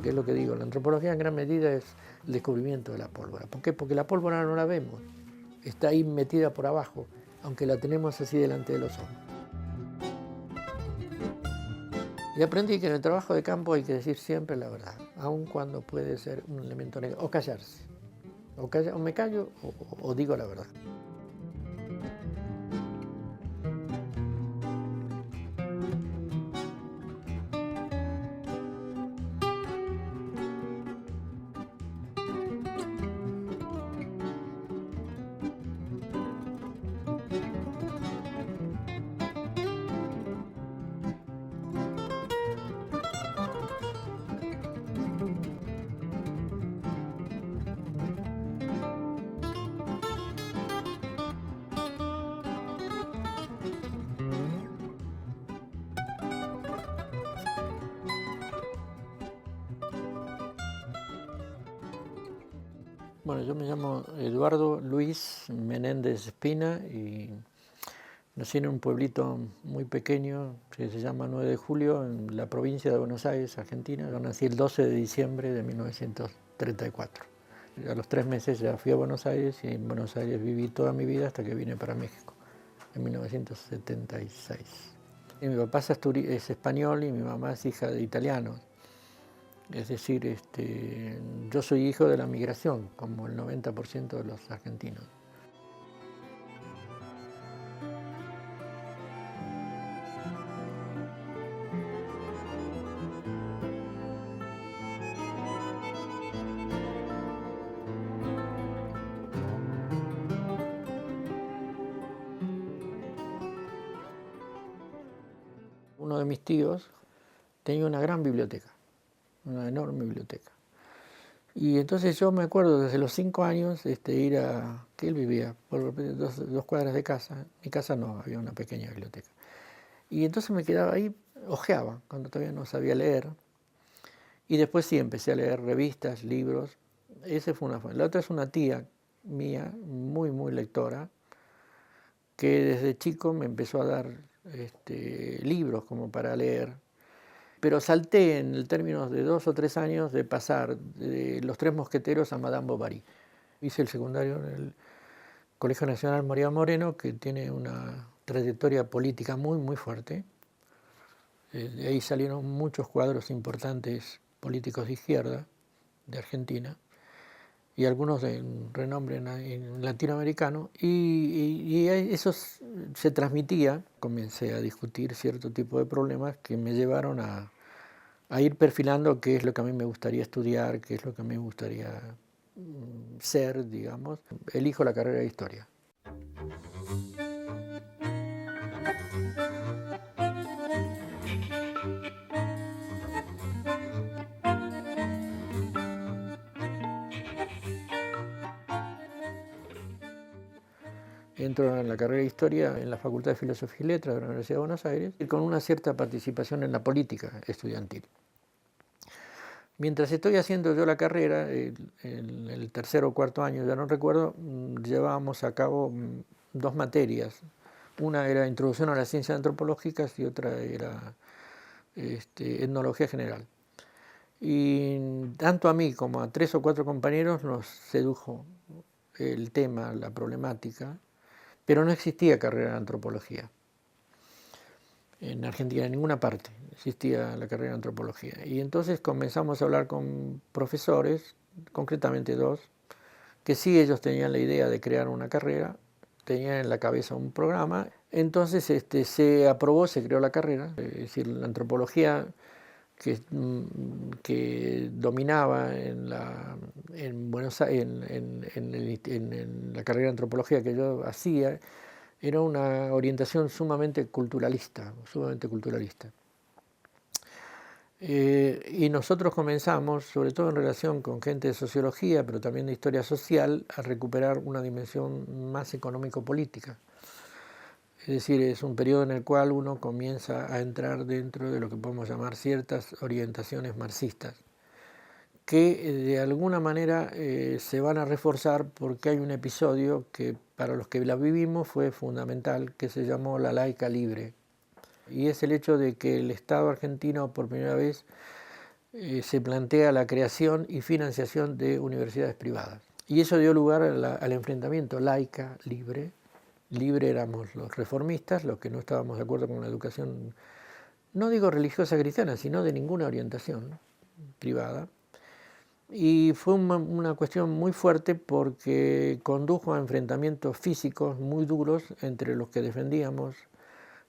que es lo que digo, la antropología en gran medida es el descubrimiento de la pólvora. ¿Por qué? Porque la pólvora no la vemos, está ahí metida por abajo, aunque la tenemos así delante de los ojos. Y aprendí que en el trabajo de campo hay que decir siempre la verdad, aun cuando puede ser un elemento negativo, o callarse. O me callo o digo la verdad. Bueno, yo me llamo Eduardo Luis Menéndez Espina y nací en un pueblito muy pequeño que se llama 9 de Julio, en la provincia de Buenos Aires, Argentina. Yo nací el 12 de diciembre de 1934. A los 3 meses ya fui a Buenos Aires y en Buenos Aires viví toda mi vida hasta que vine para México, en 1976. Y mi papá es español y mi mamá es hija de italianos. Es decir, yo soy hijo de la migración, como el 90% de los argentinos. Uno de mis tíos tenía una gran biblioteca, una enorme biblioteca. Y entonces yo me acuerdo desde los 5 años ir a, que él vivía por 2 cuadras de casa. Mi casa no, había una pequeña biblioteca. Y entonces me quedaba ahí, hojeaba, cuando todavía no sabía leer. Y después sí, empecé a leer revistas, libros. Esa fue una fuente. La otra es una tía mía, muy, muy lectora, que desde chico me empezó a dar libros como para leer. Pero salté en el término de 2 o 3 años de pasar de Los Tres Mosqueteros a Madame Bovary. Hice el secundario en el Colegio Nacional María Moreno, que tiene una trayectoria política muy, muy fuerte. De ahí salieron muchos cuadros importantes políticos de izquierda de Argentina y algunos de renombre en latinoamericano, y eso se transmitía. Comencé a discutir cierto tipo de problemas que me llevaron a ir perfilando qué es lo que a mí me gustaría estudiar, qué es lo que a mí me gustaría ser, digamos. Elijo la carrera de Historia. Entro en la carrera de Historia en la Facultad de Filosofía y Letras de la Universidad de Buenos Aires y con una cierta participación en la política estudiantil. Mientras estoy haciendo yo la carrera, en el tercer o cuarto año, ya no recuerdo, llevábamos a cabo 2 materias. Una era Introducción a las Ciencias Antropológicas y otra era Etnología General. Y tanto a mí como a 3 o 4 compañeros nos sedujo el tema, la problemática, pero no existía carrera de antropología. En Argentina, en ninguna parte existía la carrera de antropología. Y entonces comenzamos a hablar con profesores, concretamente 2, que sí, ellos tenían la idea de crear una carrera, tenían en la cabeza un programa. Entonces se aprobó, se creó la carrera, es decir, la antropología que dominaba en la carrera de antropología que yo hacía, era una orientación sumamente culturalista, y nosotros comenzamos, sobre todo en relación con gente de sociología, pero también de historia social, a recuperar una dimensión más económico-política. Es decir, es un periodo en el cual uno comienza a entrar dentro de lo que podemos llamar ciertas orientaciones marxistas, que de alguna manera se van a reforzar porque hay un episodio que para los que la vivimos fue fundamental, que se llamó la laica libre. Y es el hecho de que el Estado argentino por primera vez se plantea la creación y financiación de universidades privadas. Y eso dio lugar al enfrentamiento laica, libre. Libre éramos los reformistas, los que no estábamos de acuerdo con la educación, no digo religiosa cristiana, sino de ninguna orientación privada. Y fue una cuestión muy fuerte porque condujo a enfrentamientos físicos muy duros entre los que defendíamos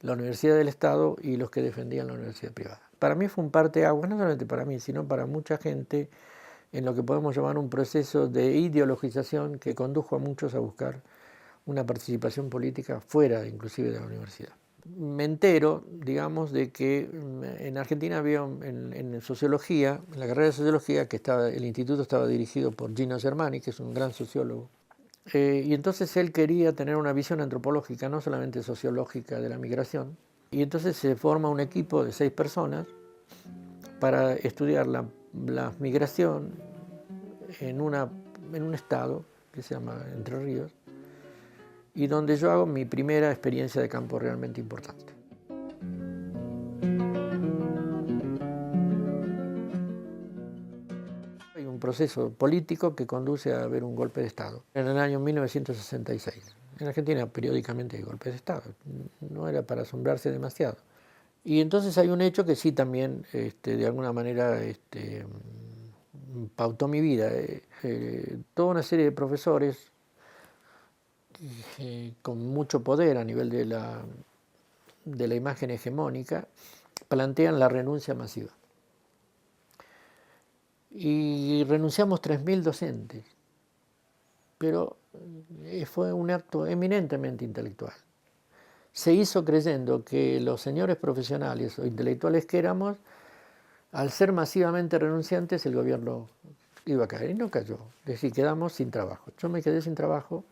la Universidad del Estado y los que defendían la universidad privada. Para mí fue un parteaguas, no solamente para mí, sino para mucha gente, en lo que podemos llamar un proceso de ideologización que condujo a muchos a buscar una participación política fuera inclusive de la universidad. Me entero, digamos, de que en Argentina había en sociología, en la carrera de sociología, que el instituto estaba dirigido por Gino Germani, que es un gran sociólogo, y entonces él quería tener una visión antropológica, no solamente sociológica de la migración, y entonces se forma un equipo de 6 personas para estudiar la migración en un estado que se llama Entre Ríos, y donde yo hago mi primera experiencia de campo realmente importante. Hay un proceso político que conduce a haber un golpe de Estado en el año 1966. En Argentina periódicamente hay golpes de Estado, no era para asombrarse demasiado. Y entonces hay un hecho que sí también de alguna manera pautó mi vida. Toda una serie de profesores con mucho poder a nivel de la imagen hegemónica, plantean la renuncia masiva. Y renunciamos 3.000 docentes, pero fue un acto eminentemente intelectual. Se hizo creyendo que los señores profesionales o intelectuales que éramos, al ser masivamente renunciantes, el gobierno iba a caer, y no cayó. Es decir, quedamos sin trabajo. Yo me quedé sin trabajo.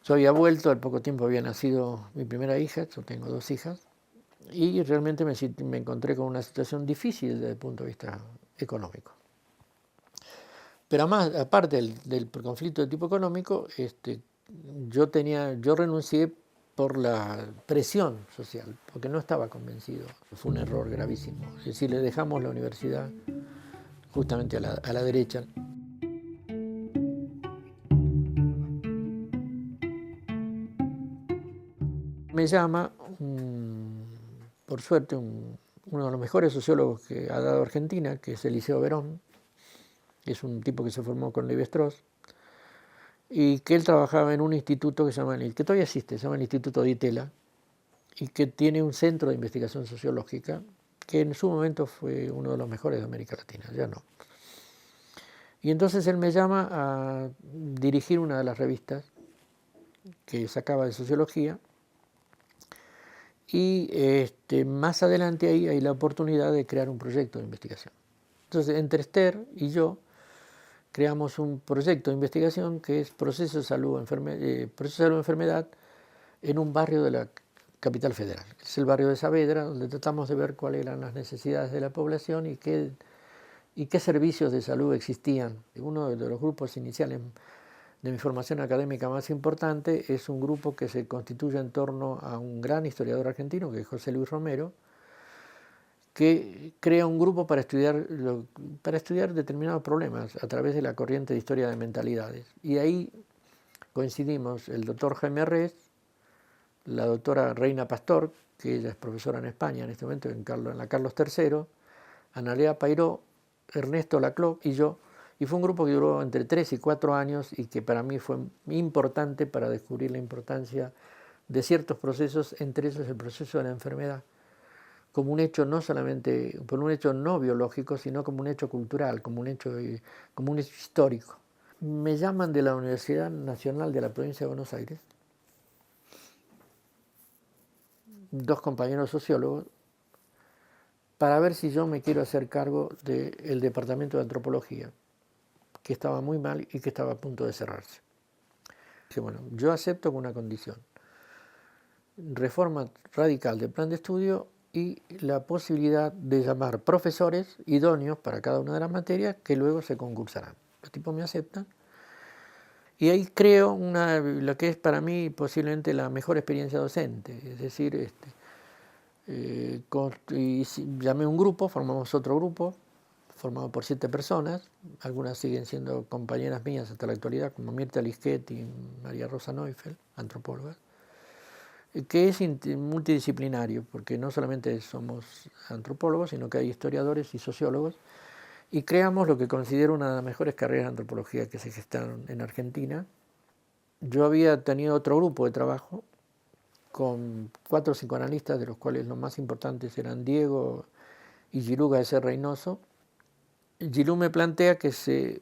Yo había vuelto, al poco tiempo había nacido mi primera hija, yo tengo 2 hijas, y realmente me encontré con una situación difícil desde el punto de vista económico. Pero además, aparte del conflicto de tipo económico, yo renuncié por la presión social, porque no estaba convencido. Fue un error gravísimo. Es decir, le dejamos la universidad justamente a la derecha. Me llama, por suerte, uno de los mejores sociólogos que ha dado Argentina, que es Eliseo Verón. Es un tipo que se formó con Levi-Strauss, y que él trabajaba en un instituto que todavía existe, se llama el Instituto Di Tella, y que tiene un centro de investigación sociológica, que en su momento fue uno de los mejores de América Latina, ya no. Y entonces él me llama a dirigir una de las revistas que sacaba de sociología, y más adelante ahí hay la oportunidad de crear un proyecto de investigación. Entonces, entre Esther y yo, creamos un proyecto de investigación que es proceso de salud enfermedad en un barrio de la capital federal. Es el barrio de Saavedra, donde tratamos de ver cuáles eran las necesidades de la población y qué servicios de salud existían. Uno de los grupos iniciales de mi formación académica más importante es un grupo que se constituye en torno a un gran historiador argentino, que es José Luis Romero, que crea un grupo para estudiar determinados problemas a través de la corriente de historia de mentalidades. Y ahí coincidimos el doctor Jaime Arrés, la doctora Reina Pastor, que ella es profesora en España en este momento, en la Carlos III, Analea Pairó, Ernesto Laclau y yo. Y fue un grupo que duró entre 3 y 4 años y que para mí fue importante para descubrir la importancia de ciertos procesos, entre ellos el proceso de la enfermedad, como un hecho no solamente, por un hecho no biológico, sino como un hecho cultural, como un hecho histórico. Me llaman de la Universidad Nacional de la Provincia de Buenos Aires, 2 compañeros sociólogos, para ver si yo me quiero hacer cargo del departamento de antropología, que estaba muy mal y que estaba a punto de cerrarse. Dije, bueno, yo acepto con una condición: reforma radical del plan de estudio y la posibilidad de llamar profesores idóneos para cada una de las materias que luego se concursarán. Los tipos me aceptan y ahí creo lo que es para mí posiblemente la mejor experiencia docente, es decir, Llamé un grupo, formamos otro grupo, formado por 7 personas, algunas siguen siendo compañeras mías hasta la actualidad, como Mirta Lisquet y María Rosa Neufeld, antropólogas, que es multidisciplinario, porque no solamente somos antropólogos, sino que hay historiadores y sociólogos, y creamos lo que considero una de las mejores carreras de antropología que se gestaron en Argentina. Yo había tenido otro grupo de trabajo con 4 psicoanalistas, de los cuales los más importantes eran Diego y Gilú García Reynoso. Gilú me plantea que se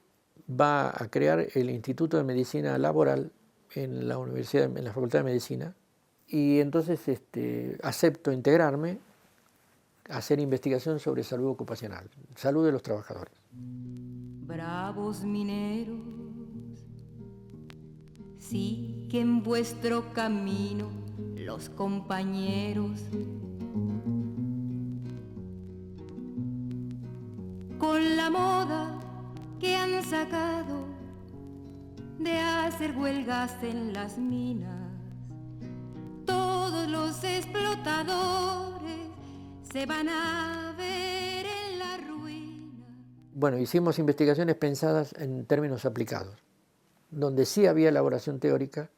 va a crear el Instituto de Medicina Laboral en la Universidad, en la Facultad de Medicina, y entonces acepto integrarme a hacer investigación sobre salud ocupacional, salud de los trabajadores. Bravos mineros, sí que en vuestro camino los compañeros con la moda que han sacado de hacer huelgas en las minas, todos los explotadores se van a ver en la ruina. Bueno, hicimos investigaciones pensadas en términos aplicados, donde sí había elaboración teórica,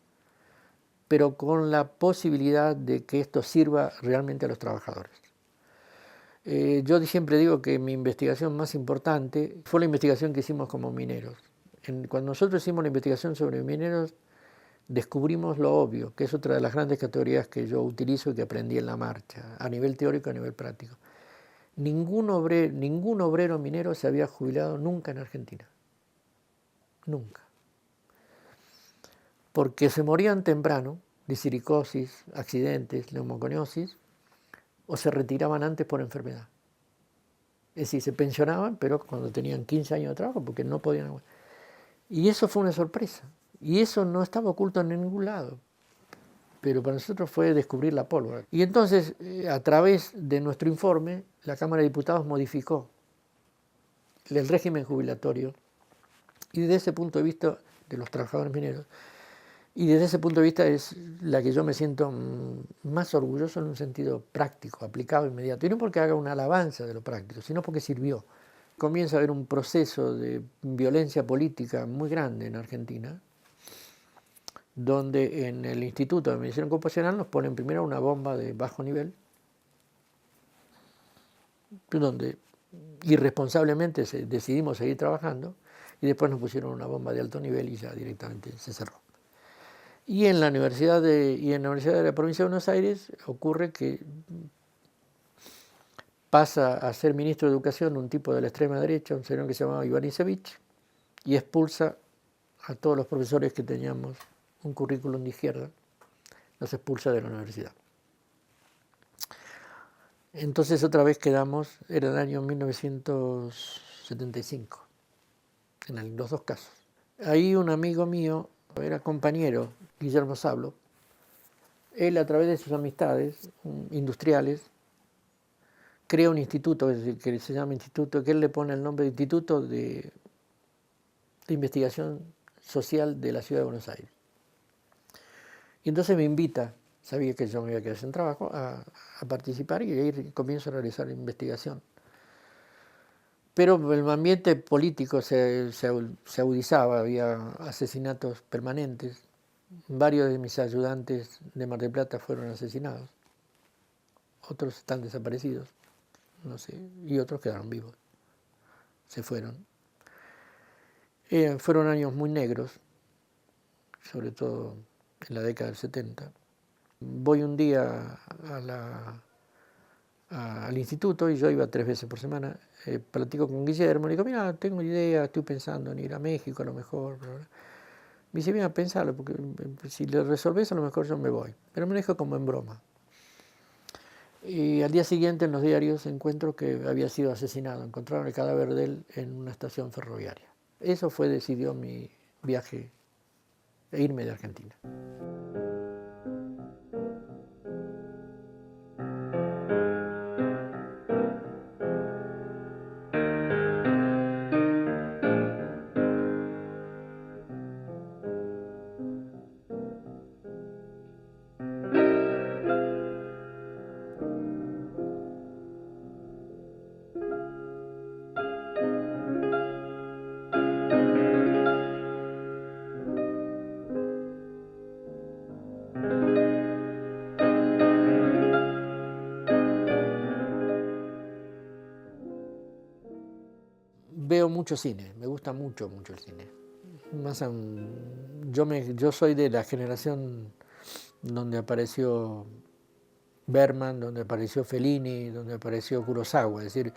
pero con la posibilidad de que esto sirva realmente a los trabajadores. Yo siempre digo que mi investigación más importante fue la investigación que hicimos como mineros. Cuando nosotros hicimos la investigación sobre mineros, descubrimos lo obvio, que es otra de las grandes categorías que yo utilizo y que aprendí en la marcha, a nivel teórico y a nivel práctico. Ningún obrero minero se había jubilado nunca en Argentina. Nunca. Porque se morían temprano de silicosis, accidentes, neumoconiosis, o se retiraban antes por enfermedad. Es decir, se pensionaban, pero cuando tenían 15 años de trabajo, porque no podían. Y eso fue una sorpresa. Y eso no estaba oculto en ningún lado. Pero para nosotros fue descubrir la pólvora. Y entonces, a través de nuestro informe, la Cámara de Diputados modificó el régimen jubilatorio. Y desde ese punto de vista de los trabajadores mineros, y desde ese punto de vista es la que yo me siento más orgulloso en un sentido práctico, aplicado, inmediato. Y no porque haga una alabanza de lo práctico, sino porque sirvió. Comienza a haber un proceso de violencia política muy grande en Argentina, donde en el Instituto de Medicina Ocupacional nos ponen primero una bomba de bajo nivel, donde irresponsablemente decidimos seguir trabajando, y después nos pusieron una bomba de alto nivel y ya directamente se cerró. Y en la Universidad de la Provincia de Buenos Aires ocurre que pasa a ser ministro de Educación un tipo de la extrema derecha, un señor que se llamaba Ivanišević, y expulsa a todos los profesores que teníamos un currículum de izquierda, los expulsa de la universidad. Entonces otra vez quedamos, era el año 1975, en los dos casos. Ahí un amigo mío, era compañero, Guillermo Sablo, él a través de sus amistades industriales, crea un instituto que se llama Instituto, que él le pone el nombre de Instituto de Investigación Social de la Ciudad de Buenos Aires. Y entonces me invita, sabía que yo me iba a quedar sin trabajo, a participar y ahí comienzo a realizar investigación. Pero el ambiente político se agudizaba, había asesinatos permanentes. Varios de mis ayudantes de Mar del Plata fueron asesinados, otros están desaparecidos, no sé, y otros quedaron vivos, se fueron. Fueron años muy negros, sobre todo en la década del 70. Voy un día al instituto y yo iba 3 veces por semana, platico con Guillermo, le digo, mira, tengo idea, estoy pensando en ir a México a lo mejor. Bla, bla. Me dice, mira, pensalo, porque si le resolvés a lo mejor yo me voy. Pero me lo dijo como en broma. Y al día siguiente en los diarios encuentro que había sido asesinado, encontraron el cadáver de él en una estación ferroviaria. Eso decidió mi viaje e irme de Argentina. mucho cine, me gusta mucho, mucho el cine. Más yo soy de la generación donde apareció Bergman, donde apareció Fellini, donde apareció Kurosawa, es decir,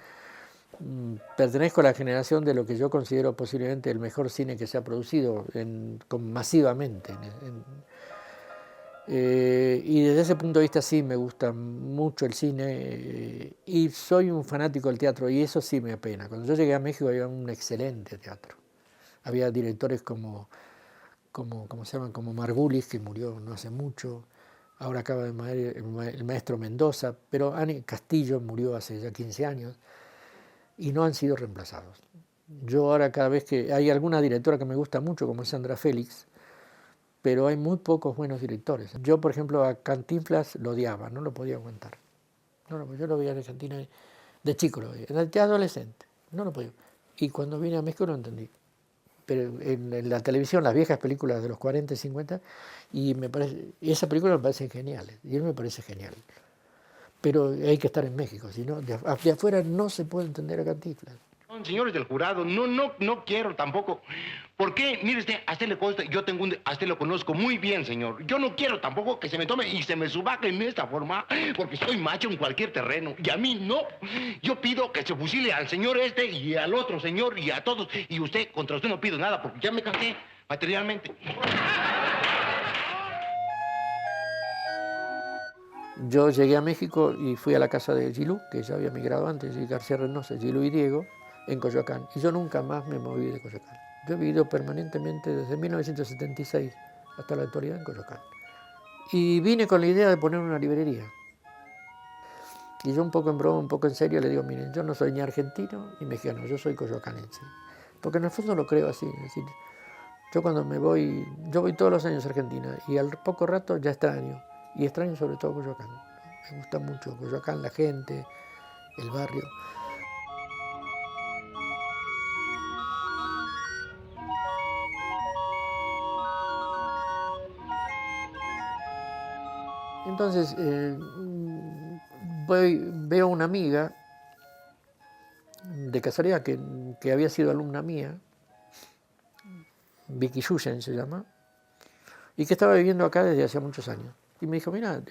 pertenezco a la generación de lo que yo considero posiblemente el mejor cine que se ha producido masivamente. Y desde ese punto de vista sí me gusta mucho el cine y soy un fanático del teatro y eso sí me apena. Cuando yo llegué a México había un excelente teatro. Había directores ¿cómo se llaman? Como Margulis, que murió no hace mucho. Ahora acaba de morir el maestro Mendoza, pero Ani Castillo murió hace ya 15 años y no han sido reemplazados. Yo ahora cada vez que hay alguna directora que me gusta mucho, como es Sandra Félix, pero hay muy pocos buenos directores. Yo, por ejemplo, a Cantinflas lo odiaba, no lo podía aguantar. Yo lo veía en Argentina de chico, lo veía, de adolescente, no lo podía. Y cuando vine a México lo entendí. Pero en la televisión, las viejas películas de los 40 y 50, y esa película me parece genial, y él me parece genial. Pero hay que estar en México, si no, de afuera no se puede entender a Cantinflas. Señores del jurado, no quiero tampoco. ¿Por qué? Mire usted, a usted le consta, a usted lo conozco muy bien, señor. Yo no quiero tampoco que se me tome y se me subaque en esta forma, porque soy macho en cualquier terreno. Y a mí no. Yo pido que se fusile al señor este y al otro señor y a todos. Y usted, contra usted no pido nada, porque ya me cansé materialmente. Yo llegué a México y fui a la casa de Gilú, que ya había migrado antes, y García Reynoso, Gilú y Diego, en Coyoacán. Y yo nunca más me moví de Coyoacán. Yo he vivido permanentemente desde 1976 hasta la actualidad en Coyoacán. Y vine con la idea de poner una librería. Y yo un poco en broma, un poco en serio, le digo, miren, yo no soy ni argentino ni mexicano, yo soy coyoacanense. Porque en el fondo lo creo así. Es decir, yo cuando yo voy todos los años a Argentina y al poco rato ya extraño. Y extraño sobre todo Coyoacán. Me gusta mucho Coyoacán, la gente, el barrio. Entonces, veo una amiga de casualidad que había sido alumna mía, Vicky Yuyen se llama, y que estaba viviendo acá desde hace muchos años. Y me dijo, mira,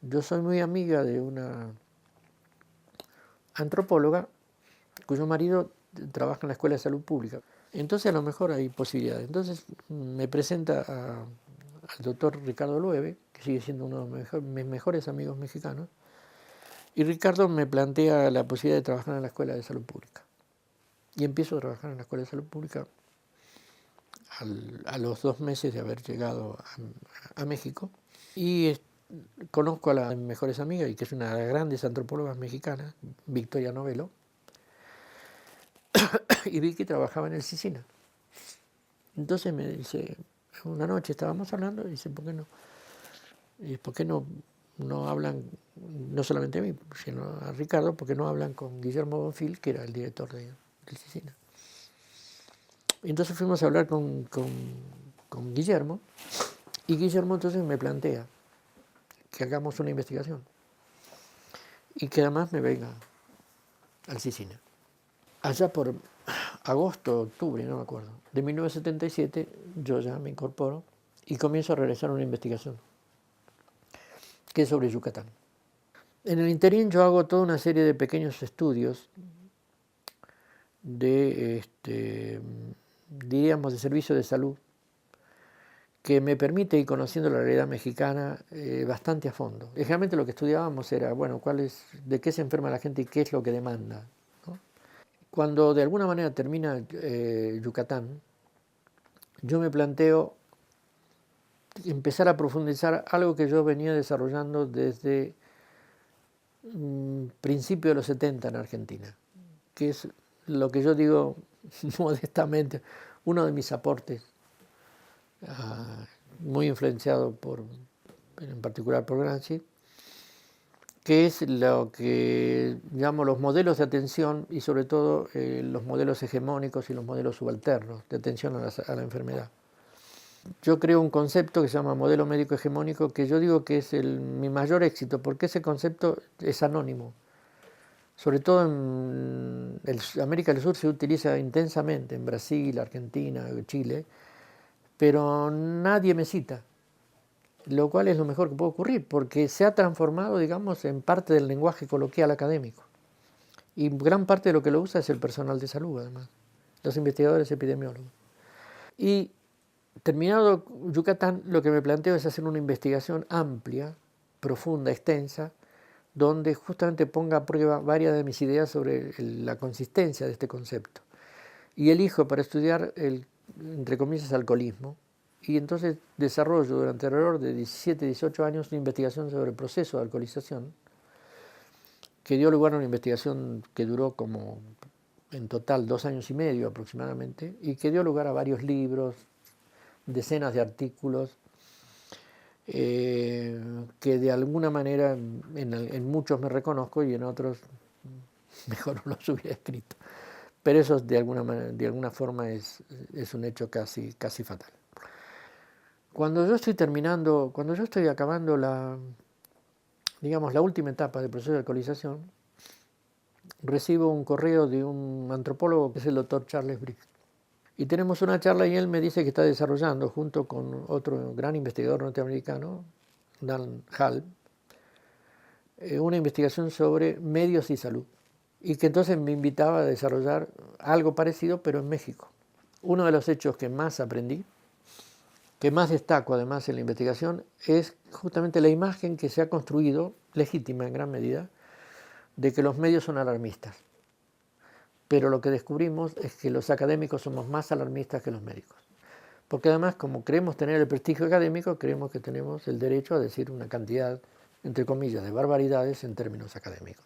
yo soy muy amiga de una antropóloga cuyo marido trabaja en la Escuela de Salud Pública. Entonces a lo mejor hay posibilidades. Entonces me presenta al doctor Ricardo Lueve, que sigue siendo uno de mis mejores amigos mexicanos, y Ricardo me plantea la posibilidad de trabajar en la Escuela de Salud Pública. Y empiezo a trabajar en la Escuela de Salud Pública a los 2 meses de haber llegado a México. Y conozco a la de mis mejores amigas, y que es una de las grandes antropólogas mexicanas, Victoria Novello, y vi que trabajaba en el CICINA. Entonces me dice, una noche estábamos hablando, y dice, ¿por qué no hablan, no solamente a mí, sino a Ricardo, porque no hablan con Guillermo Bonfil, que era el director del CICINA? Y entonces fuimos a hablar con Guillermo, y Guillermo entonces me plantea que hagamos una investigación y que además me venga al CICINA. Allá por agosto, octubre, no me acuerdo, de 1977, yo ya me incorporo y comienzo a realizar una investigación que es sobre Yucatán. En el interín yo hago toda una serie de pequeños estudios diríamos, de servicio de salud, que me permite ir conociendo la realidad mexicana bastante a fondo. Generalmente lo que estudiábamos era, bueno, de qué se enferma la gente y qué es lo que demanda, ¿no? Cuando de alguna manera termina Yucatán, yo me planteo empezar a profundizar algo que yo venía desarrollando desde principios de los 70 en Argentina, que es lo que yo digo modestamente, uno de mis aportes, muy influenciado en particular por Gramsci, que es lo que llamo los modelos de atención y sobre todo los modelos hegemónicos y los modelos subalternos de atención a la enfermedad. Yo creo un concepto que se llama modelo médico hegemónico, que yo digo que es mi mayor éxito, porque ese concepto es anónimo. Sobre todo en América del Sur se utiliza intensamente, en Brasil, Argentina, Chile, pero nadie me cita, lo cual es lo mejor que puede ocurrir, porque se ha transformado, digamos, en parte del lenguaje coloquial académico. Y gran parte de lo que lo usa es el personal de salud, además, los investigadores epidemiólogos. Y terminado Yucatán, lo que me planteo es hacer una investigación amplia, profunda, extensa, donde justamente ponga a prueba varias de mis ideas sobre la consistencia de este concepto. Y elijo para estudiar el, entre comillas, alcoholismo, y entonces desarrollo durante alrededor de 17, 18 años una investigación sobre el proceso de alcoholización, que dio lugar a una investigación que duró como en total 2 años y medio aproximadamente, y que dio lugar a varios libros, decenas de artículos, que de alguna manera en muchos me reconozco y en otros mejor no los hubiera escrito. Pero eso de alguna forma es un hecho casi fatal. Cuando yo estoy acabando digamos, la última etapa del proceso de alcoholización, recibo un correo de un antropólogo que es el doctor Charles Briggs. Y tenemos una charla y él me dice que está desarrollando, junto con otro gran investigador norteamericano, Dan Hall, una investigación sobre medios y salud. Y que entonces me invitaba a desarrollar algo parecido, pero en México. Uno de los hechos que más aprendí, que más destaco además en la investigación, es justamente la imagen que se ha construido, legítima en gran medida, de que los medios son alarmistas. Pero lo que descubrimos es que los académicos somos más alarmistas que los médicos. Porque además, como creemos tener el prestigio académico, creemos que tenemos el derecho a decir una cantidad, entre comillas, de barbaridades en términos académicos.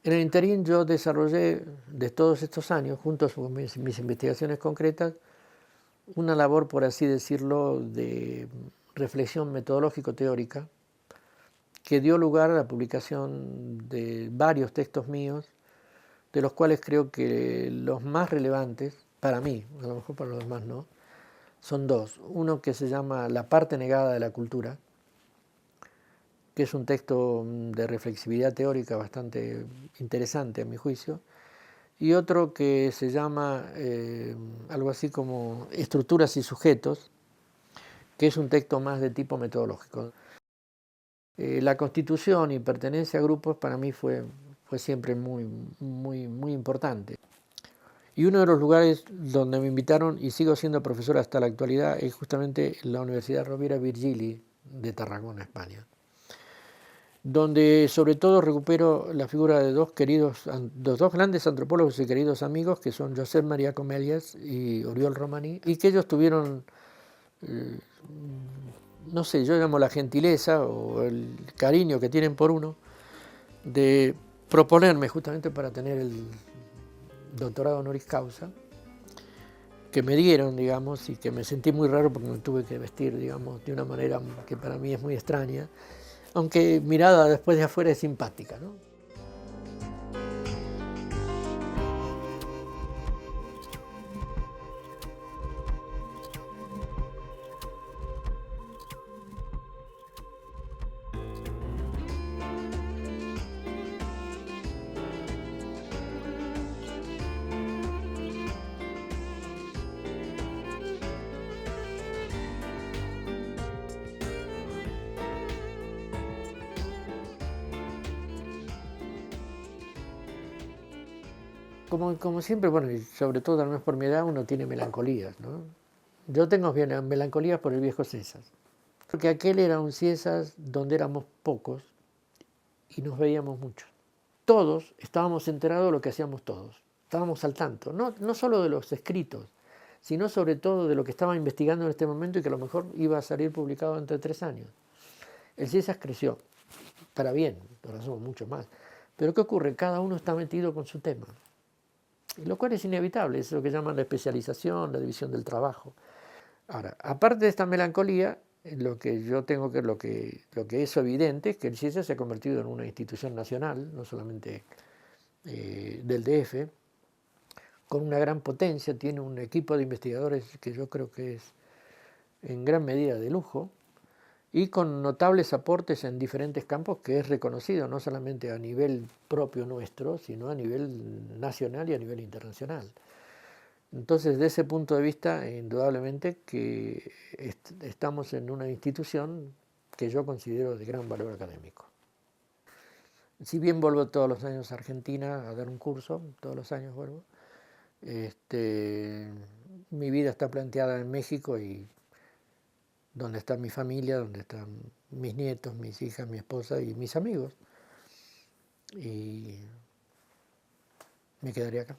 En el interín yo desarrollé, de todos estos años, junto con mis investigaciones concretas, una labor, por así decirlo, de reflexión metodológico-teórica, que dio lugar a la publicación de varios textos míos, de los cuales creo que los más relevantes, para mí, a lo mejor para los demás no, son dos. Uno que se llama La parte negada de la cultura, que es un texto de reflexividad teórica bastante interesante a mi juicio, y otro que se llama algo así como Estructuras y sujetos, que es un texto más de tipo metodológico. La constitución y pertenencia a grupos para mí fue siempre muy importante. Y uno de los lugares donde me invitaron, y sigo siendo profesor hasta la actualidad, es justamente la Universidad Rovira Virgili de Tarragona, España, donde sobre todo recupero la figura de dos grandes antropólogos y queridos amigos, que son Josep María Comelles y Oriol Romaní, y que ellos tuvieron, no sé, yo llamo la gentileza o el cariño que tienen por uno, de proponerme justamente para tener el doctorado honoris causa, que me dieron, digamos, y que me sentí muy raro porque me tuve que vestir, digamos, de una manera que para mí es muy extraña, aunque mirada después de afuera es simpática, ¿no? Como siempre, bueno, y sobre todo tal vez por mi edad, uno tiene melancolías, ¿no? Yo tengo melancolías por el viejo César, porque aquel era un César donde éramos pocos y nos veíamos mucho. Todos estábamos enterados de lo que hacíamos todos, estábamos al tanto, no solo de los escritos, sino sobre todo de lo que estaba investigando en este momento y que a lo mejor iba a salir publicado dentro de 3 años. El CIESAS creció, para bien, ahora somos muchos más, pero ¿qué ocurre? Cada uno está metido con su tema. Lo cual es inevitable, es lo que llaman la especialización, la división del trabajo. Ahora, aparte de esta melancolía, lo que yo tengo que, lo que es evidente es que el CIESAS se ha convertido en una institución nacional, no solamente del DF, con una gran potencia, tiene un equipo de investigadores que yo creo que es en gran medida de lujo, y con notables aportes en diferentes campos que es reconocido no solamente a nivel propio nuestro, sino a nivel nacional y a nivel internacional. Entonces, de ese punto de vista, indudablemente que estamos en una institución que yo considero de gran valor académico. Si bien vuelvo todos los años a Argentina a dar un curso, todos los años vuelvo, mi vida está planteada en México y donde está mi familia, donde están mis nietos, mis hijas, mi esposa y mis amigos. Y me quedaría acá.